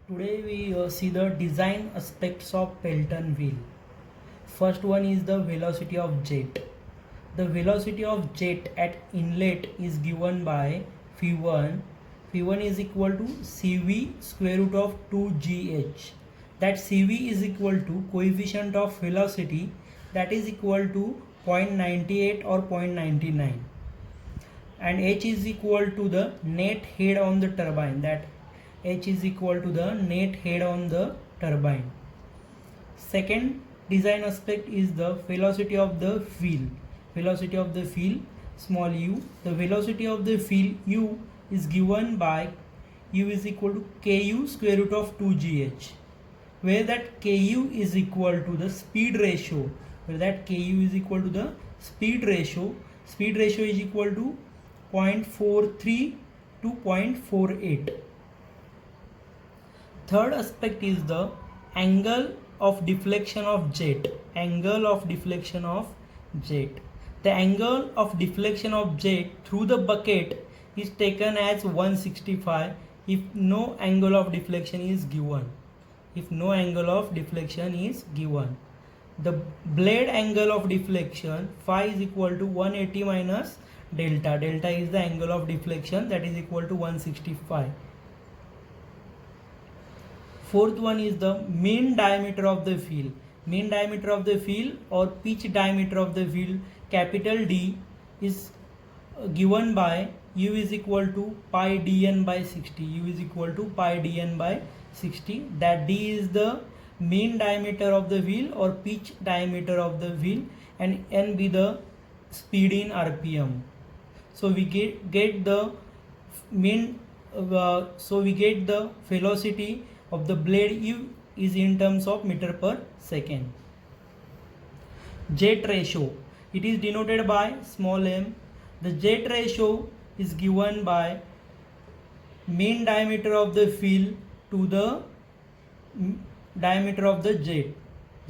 Today we see the design aspects of Pelton wheel. First one is the velocity of jet. The velocity of jet at inlet is given by Phi1. Phi1 is equal to Cv square root of 2gh. That Cv is equal to coefficient of velocity, that is equal to 0.98 or 0.99, and h is equal to the net head on the turbine, that h is equal to the net head on the turbine. Second design aspect is the velocity of the wheel. Velocity of the wheel, small u. The velocity of the wheel u is given by u is equal to ku square root of 2gh, where that ku is equal to the speed ratio, where that ku is equal to the speed ratio is equal to 0.43 to 0.48. Third aspect is the angle of deflection of jet. Angle of deflection of jet. The angle of deflection of jet through the bucket is taken as 165 if no angle of deflection is given. If no angle of deflection is given. The blade angle of deflection phi is equal to 180 minus delta. Delta is the angle of deflection, that is equal to 165. Fourth one is the mean diameter of the wheel. Mean diameter of the wheel or pitch diameter of the wheel, capital D, is given by u is equal to pi dn by 60. U is equal to pi dn by 60. That D is the mean diameter of the wheel or pitch diameter of the wheel, and n be the speed in rpm. So we get the mean. So we get the velocity of the blade u is in terms of meter per second. Jet ratio, it is denoted by small m. The jet ratio is given by mean diameter of the wheel to the diameter of the jet.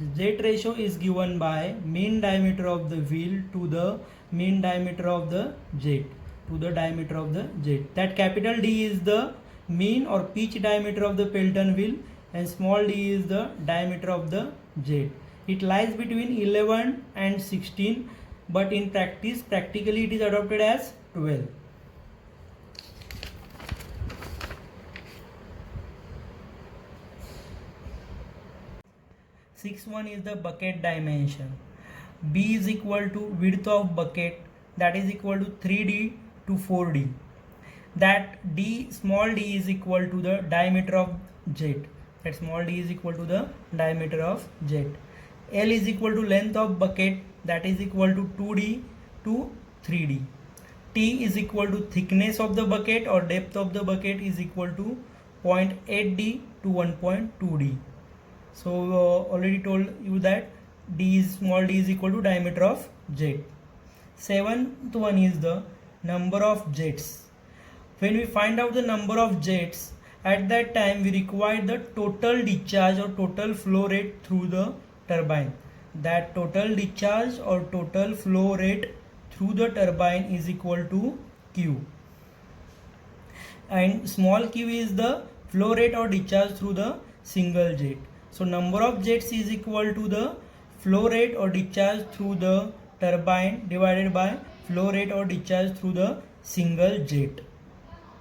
The jet ratio is given by mean diameter of the wheel to the mean diameter of the jet, to the diameter of the jet. That capital D is the mean or pitch diameter of the Pelton wheel, and small d is the diameter of the jet. It lies between 11 and 16, but in practically it is adopted as 12. Sixth one is the bucket dimension. B is equal to width of bucket, that is equal to 3d to 4d. That d, small d is equal to the diameter of jet. That small d is equal to the diameter of jet. L is equal to length of bucket, that is equal to 2d to 3d. T is equal to thickness of the bucket or depth of the bucket is equal to 0.8d to 1.2d. So already told you that d is small d is equal to diameter of jet. Seventh one is the number of jets. When we find out the number of jets, at that time we require the total discharge or total flow rate through the turbine. That total discharge or total flow rate through the turbine is equal to Q. And small q is the flow rate or discharge through the single jet. So number of jets is equal to the flow rate or discharge through the turbine divided by flow rate or discharge through the single jet.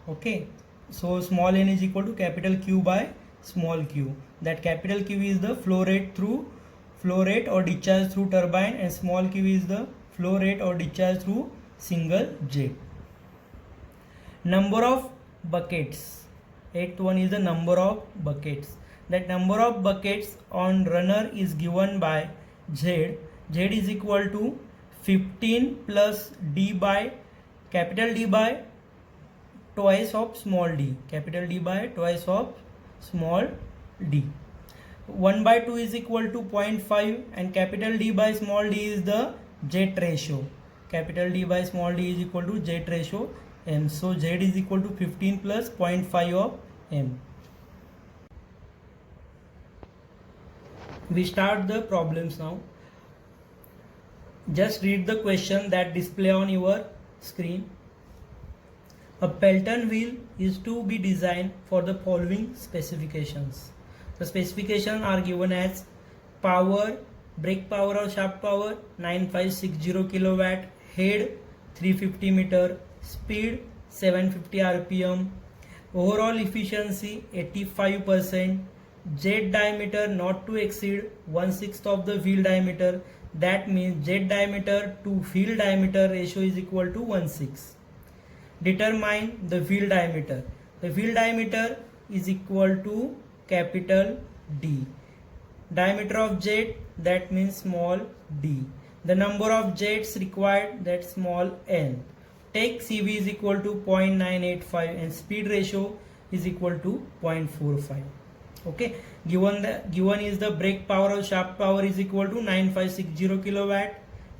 Okay, so small n is equal to capital Q by small q. That capital Q is the flow rate or discharge through turbine, and small q is the flow rate or discharge through single jet. Number of buckets. Eighth one is the number of buckets. That number of buckets on runner is given by Z. Z is equal to 15 plus D by capital D by twice of small d. Capital D by twice of small d. 1 by 2 is equal to 0.5, and capital D by small d is the jet ratio. Capital D by small d is equal to jet ratio m. So Z is equal to 15 plus 0.5 of m. We start the problems now. Just read the question that display on your screen. A Pelton wheel is to be designed for the following specifications. The specifications are given as power, brake power or shaft power 9560 kilowatt, head 350 meter, speed 750 rpm, overall efficiency 85%, jet diameter not to exceed 1/6 of the wheel diameter. That means jet diameter to wheel diameter ratio is equal to 1/6. Determine the wheel diameter. The wheel diameter is equal to capital D. Diameter of jet, that means small d. The number of jets required, that small n. Take CV is equal to 0.985 and speed ratio is equal to 0.45. Okay, given is the brake power or shaft power is equal to 9560 kilowatt,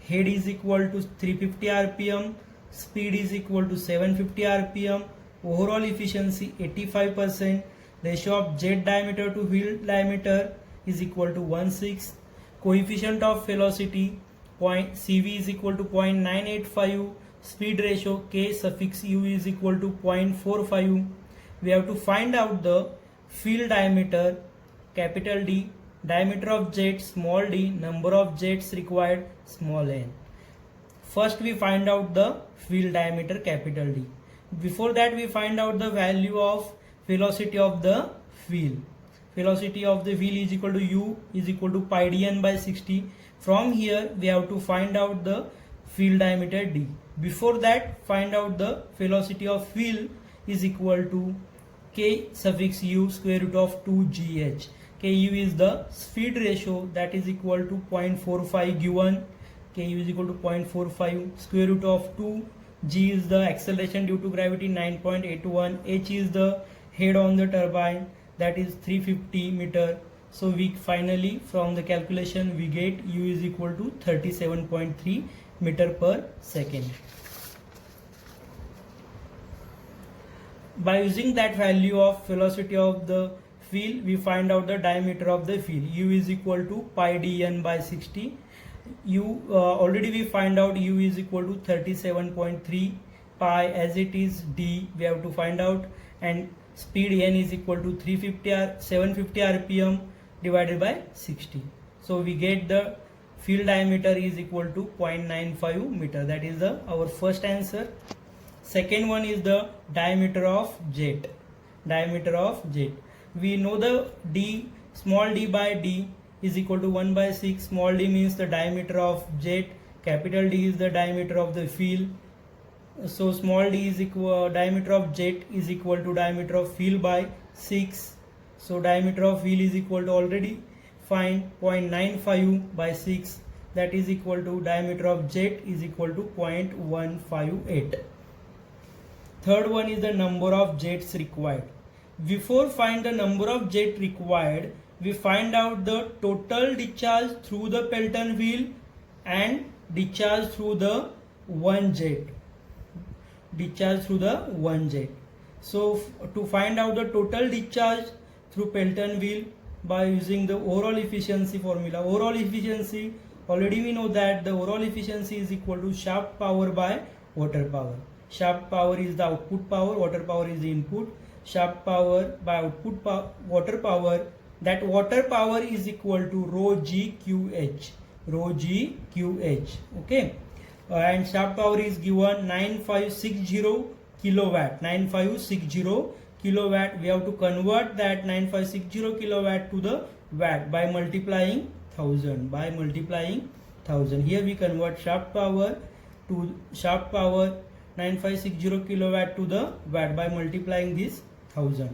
head is equal to 350 rpm, speed is equal to 750 rpm, overall efficiency 85%, ratio of jet diameter to wheel diameter is equal to 1/6, coefficient of velocity CV is equal to 0.985, speed ratio K suffix U is equal to 0.45. We have to find out the wheel diameter, capital D, diameter of jet, small d, number of jets required, small n. First we find out the wheel diameter, capital D. Before that we find out the value of velocity of the wheel. Velocity of the wheel is equal to U is equal to pi dn by 60. From here we have to find out the wheel diameter D. Before that, find out the velocity of wheel is equal to K suffix U square root of 2gh. Ku is the speed ratio, that is equal to 0.45 given. Ku is equal to 0.45 square root of 2. G is the acceleration due to gravity 9.81. H is the head on the turbine, that is 350 meter. So we finally from the calculation we get U is equal to 37.3 meter per second. By using that value of velocity of the wheel, we find out the diameter of the wheel. U is equal to pi dn by 60. Already we find out U is equal to 37.3. Pi as it is D we have to find out, and speed n is equal to 750 rpm divided by 60. So we get the wheel diameter is equal to 0.95 meter. That is our first answer. Second one is the diameter of jet. Diameter of jet. We know the d, small d by d is equal to 1/6. Small d means the diameter of jet. Capital D is the diameter of the wheel. So small d is equal, diameter of jet is equal to diameter of wheel by 6. So diameter of wheel is equal to, already find 0.95 by 6, that is equal to diameter of jet is equal to 0.158. Third one is the number of jets required. Before find the number of jet required, we find out the total discharge through the Pelton wheel and discharge through the one jet. Discharge through the one jet. So to find out the total discharge through Pelton wheel by using the overall efficiency formula. Overall efficiency, already we know that the overall efficiency is equal to shaft power by water power. Shaft power is the output power, water power is the input. Shaft power by output water power, that water power is equal to rho g qh. Rho g qh. Okay. And shaft power is given 9560 kilowatt. 9560 kilowatt. We have to convert that 9560 kilowatt to the watt by multiplying 1000. By multiplying 1000. Here we convert shaft power 9560 kilowatt to the watt by multiplying this 1000.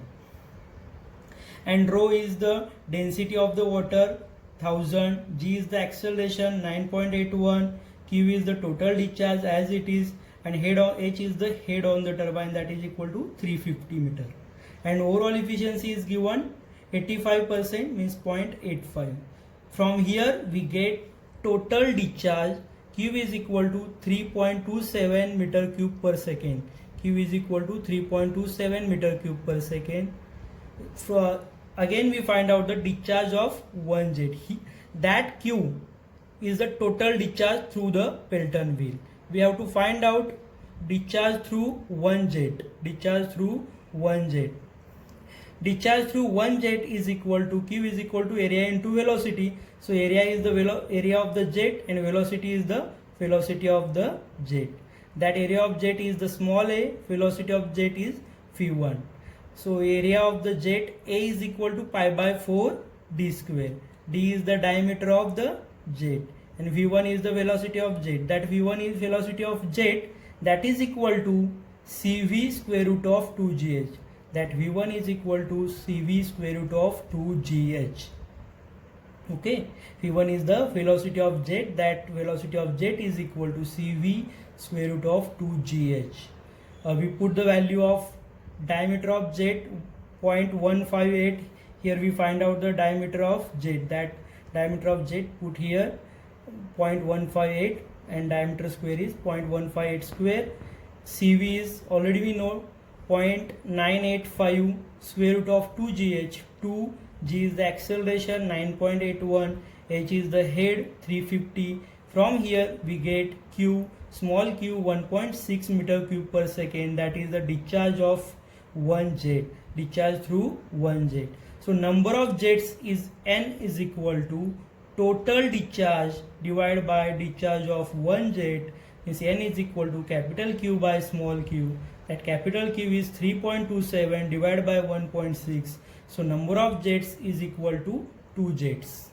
And rho is the density of the water 1000. G is the acceleration 9.81. Q is the total discharge as it is, and H is the head on the turbine, that is equal to 350 meter. And overall efficiency is given 85%, means 0.85. From here we get total discharge. Q is equal to 3.27 meter cube per second. Q is equal to 3.27 meter cube per second. Again we find out the discharge of one jet. That Q is the total discharge through the Pelton wheel. We have to find out discharge through one jet. Discharge through one jet. Discharge through one jet is equal to Q is equal to area into velocity. So area is the area of the jet and velocity is the velocity of the jet. That area of jet is the small a, velocity of jet is v1. So area of the jet A is equal to pi by 4 d square. D is the diameter of the jet and v1 is the velocity of jet. That v1 is velocity of jet, that is equal to cv square root of 2gh. That v1 is equal to cv square root of 2gh. Okay, v1 is the velocity of jet, that velocity of jet is equal to cv square root of 2gh. We put the value of diameter of jet 0.158. Here we find out the diameter of jet. That diameter of jet put here 0.158 and diameter square is 0.158 square. cv is already we know 0.985 square root of 2gh. 2g is the acceleration 9.81, h is the head 350. From here we get q, small q 1.6 meter cube per second, that is the discharge of one jet, discharge through one jet. So number of jets is n is equal to total discharge divided by discharge of one jet, means n is equal to capital Q by small q. That capital Q is 3.27 divided by 1.6. So number of jets is equal to 2 jets.